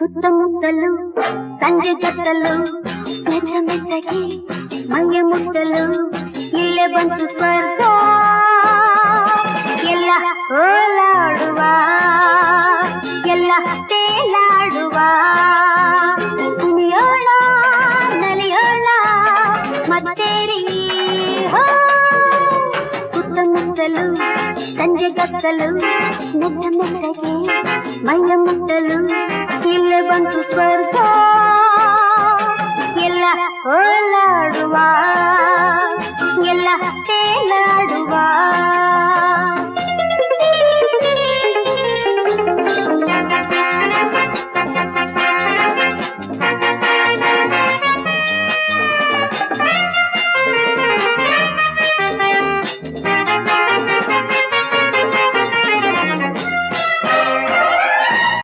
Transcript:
ಸುತ್ತಮುತ್ತಲು ಸಂಜೆ ಜೊತ್ತಲು ಮೆತ್ತ ಮೆತ್ತಗೆ ಮೈಯ ಮುಟ್ಟಲು ಇಲ್ಲೇ ಬಂತು ಸ್ವರ್ಗ ಎಲ್ಲ ಓಲಾಡುವ ಎಲ್ಲ ತೇಲಾಡುವ ಕುಣಿಯೋಣ ನಲಿಯೋಣ ಮತ್ತೇರಿ ಸುತ್ತಮುತ್ತಲು ಸಂಜೆ ಗತ್ತಲು ಮೆತ್ತ ಮೆತ್ತಗೆ ಮೈಯ ಮುಟ್ಟಲು ಇಲ್ಲೇ ಬಂತು ಸ್ವರ್ಗ ಎಲ್ಲ ಓಲಾಡುವ